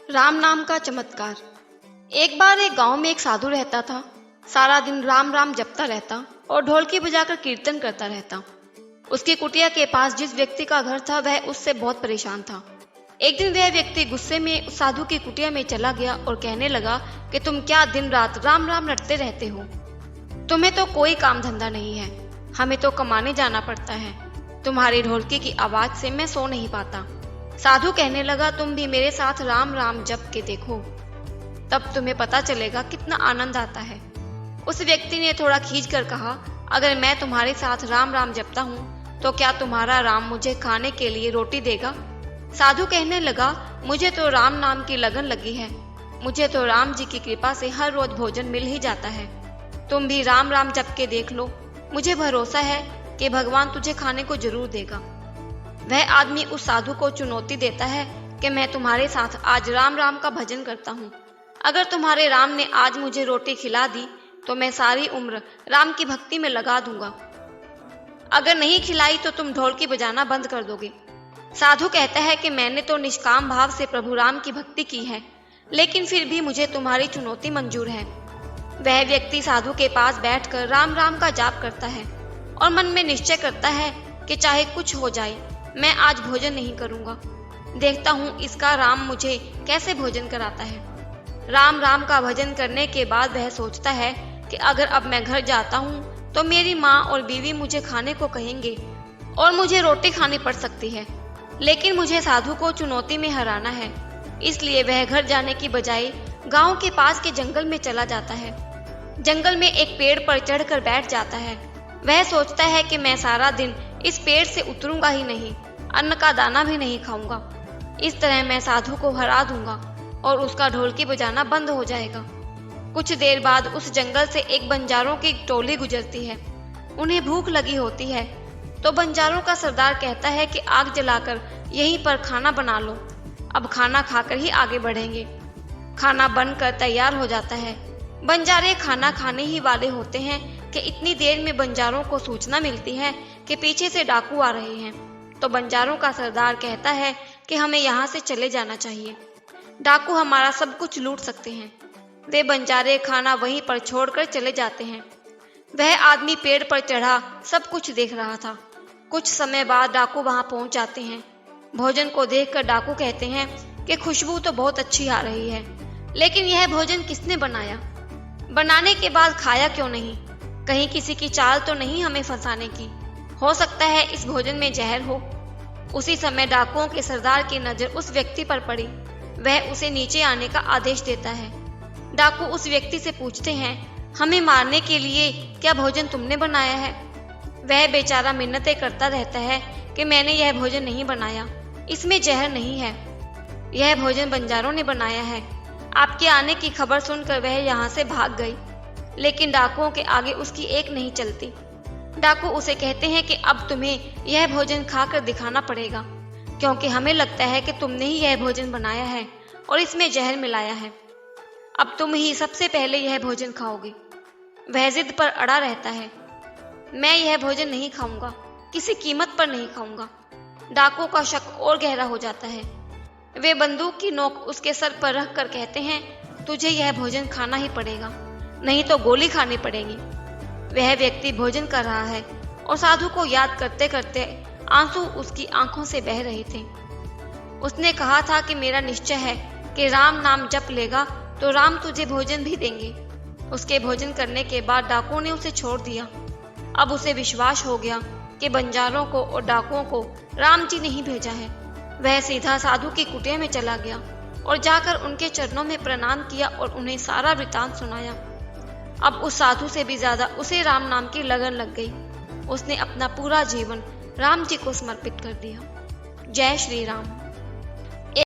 राम नाम का चमत्कार। एक बार एक गांव में एक साधु रहता था। सारा दिन राम राम जपता रहता और ढोलकी बजाकर कीर्तन करता रहता। उसकी कुटिया के पास जिस व्यक्ति का घर था वह उससे बहुत परेशान था। एक दिन वह व्यक्ति गुस्से में उस साधु की कुटिया में चला गया और कहने लगा कि तुम क्या दिन रात राम राम रटते रहते हो। तुम्हें तो कोई काम धंधा नहीं है, हमें तो कमाने जाना पड़ता है। तुम्हारी ढोलकी की आवाज से मैं सो नहीं पाता। साधु कहने लगा, तुम भी मेरे साथ राम राम जप के देखो, तब तुम्हें पता चलेगा कितना आनंद आता है। उस व्यक्ति ने थोड़ा खींच कर कहा, अगर मैं तुम्हारे साथ राम राम जपता हूँ तो क्या तुम्हारा राम मुझे खाने के लिए रोटी देगा। साधु कहने लगा, मुझे तो राम नाम की लगन लगी है, मुझे तो राम जी की कृपा से हर रोज भोजन मिल ही जाता है। तुम भी राम राम जप के देख लो, मुझे भरोसा है कि भगवान तुझे खाने को जरूर देगा। वह आदमी उस साधु को चुनौती देता है कि मैं तुम्हारे साथ आज राम राम का भजन करता हूँ। अगर तुम्हारे राम ने आज मुझे रोटी खिला दी तो मैं सारी उम्र राम की भक्ति में लगा दूंगा, अगर नहीं खिलाई तो तुम ढोलकी बजाना बंद कर दोगे। साधु कहता है कि मैंने तो निष्काम भाव से प्रभु राम की भक्ति की है, लेकिन फिर भी मुझे तुम्हारी चुनौती मंजूर है। वह व्यक्ति साधु के पास बैठकर राम राम का जाप करता है और मन में निश्चय करता है कि चाहे कुछ हो जाए मैं आज भोजन नहीं करूंगा, देखता हूँ इसका राम मुझे कैसे भोजन कराता है। राम राम का भजन करने के बाद वह सोचता है कि अगर अब मैं घर जाता हूँ तो मेरी माँ और बीवी मुझे खाने को कहेंगे और मुझे रोटी खानी पड़ सकती है, लेकिन मुझे साधु को चुनौती में हराना है। इसलिए वह घर जाने की बजाय गांव के पास के जंगल में चला जाता है। जंगल में एक पेड़ पर चढ़कर बैठ जाता है। वह सोचता है कि मैं सारा दिन इस पेड़ से उतरूंगा ही नहीं, अन्न का दाना भी नहीं खाऊंगा। इस तरह मैं साधु को हरा दूंगा और उसका ढोलकी बजाना बंद हो जाएगा। कुछ देर बाद उस जंगल से एक बंजारों की टोली गुजरती है। उन्हें भूख लगी होती है तो बंजारों का सरदार कहता है कि आग जलाकर यहीं पर खाना बना लो, अब खाना खाकर ही आगे बढ़ेंगे। खाना बनकर तैयार हो जाता है। बंजारे खाना खाने ही वाले होते हैं कि इतनी देर में बंजारों को सूचना मिलती है कि पीछे से डाकू आ रहे हैं। तो बंजारों का सरदार कहता है कि हमें यहाँ से चले जाना चाहिए, डाकू हमारा सब कुछ लूट सकते हैं। वे बंजारे खाना वहीं पर छोड़कर चले जाते हैं। वह आदमी पेड़ पर चढ़ा सब कुछ देख रहा था। कुछ समय बाद डाकू वहां पहुंच जाते हैं। भोजन को देखकर डाकू कहते हैं कि खुशबू तो बहुत अच्छी आ रही है, लेकिन यह भोजन किसने बनाया? बनाने के बाद खाया क्यों नहीं? कहीं किसी की चाल तो नहीं हमें फंसाने की? हो सकता है इस भोजन में जहर हो। उसी समय डाकुओं के सरदार की नजर उस व्यक्ति पर पड़ी। वह उसे नीचे आने का आदेश देता है। डाकू उस व्यक्ति से पूछते हैं, हमें मारने के लिए क्या भोजन तुमने बनाया है? वह बेचारा मिन्नतें करता रहता है कि मैंने यह भोजन नहीं बनाया, इसमें जहर नहीं है, यह भोजन बंजारों ने बनाया है। आपके आने की खबर सुनकर वह यहाँ से भाग गई, लेकिन डाकुओं के आगे उसकी एक नहीं चलती। डाकू उसे कहते हैं कि अब तुम्हें यह भोजन खाकर दिखाना पड़ेगा, क्योंकि हमें लगता है कि तुमने ही यह भोजन बनाया है और इसमें जहर मिलाया है। अब तुम ही सबसे पहले यह भोजन खाओगे। वह जिद पर अड़ा रहता है, मैं यह भोजन नहीं खाऊंगा, किसी कीमत पर नहीं खाऊंगा। डाकू का शक और गहरा हो जाता है। वे बंदूक की नोक उसके सर पर रख कर कहते हैं, तुझे यह भोजन खाना ही पड़ेगा, नहीं तो गोली खानी पड़ेगी। वह व्यक्ति भोजन कर रहा है और साधु को याद करते करते आंसू उसकी आंखों से बह रहे थे। उसने कहा था कि मेरा निश्चय है कि राम नाम जप लेगा तो राम तुझे भोजन भी देंगे। उसके भोजन करने के बाद डाकुओं ने उसे छोड़ दिया। अब उसे विश्वास हो गया कि बंजारों को और डाकुओं को राम जी ने ही भेजा है। वह सीधा साधु की कुटिया में चला गया और जाकर उनके चरणों में प्रणाम किया और उन्हें सारा वृतांत सुनाया। अब उस साधु से भी ज्यादा उसे राम नाम की लगन लग गई। उसने अपना पूरा जीवन राम जी को समर्पित कर दिया। जय श्री राम।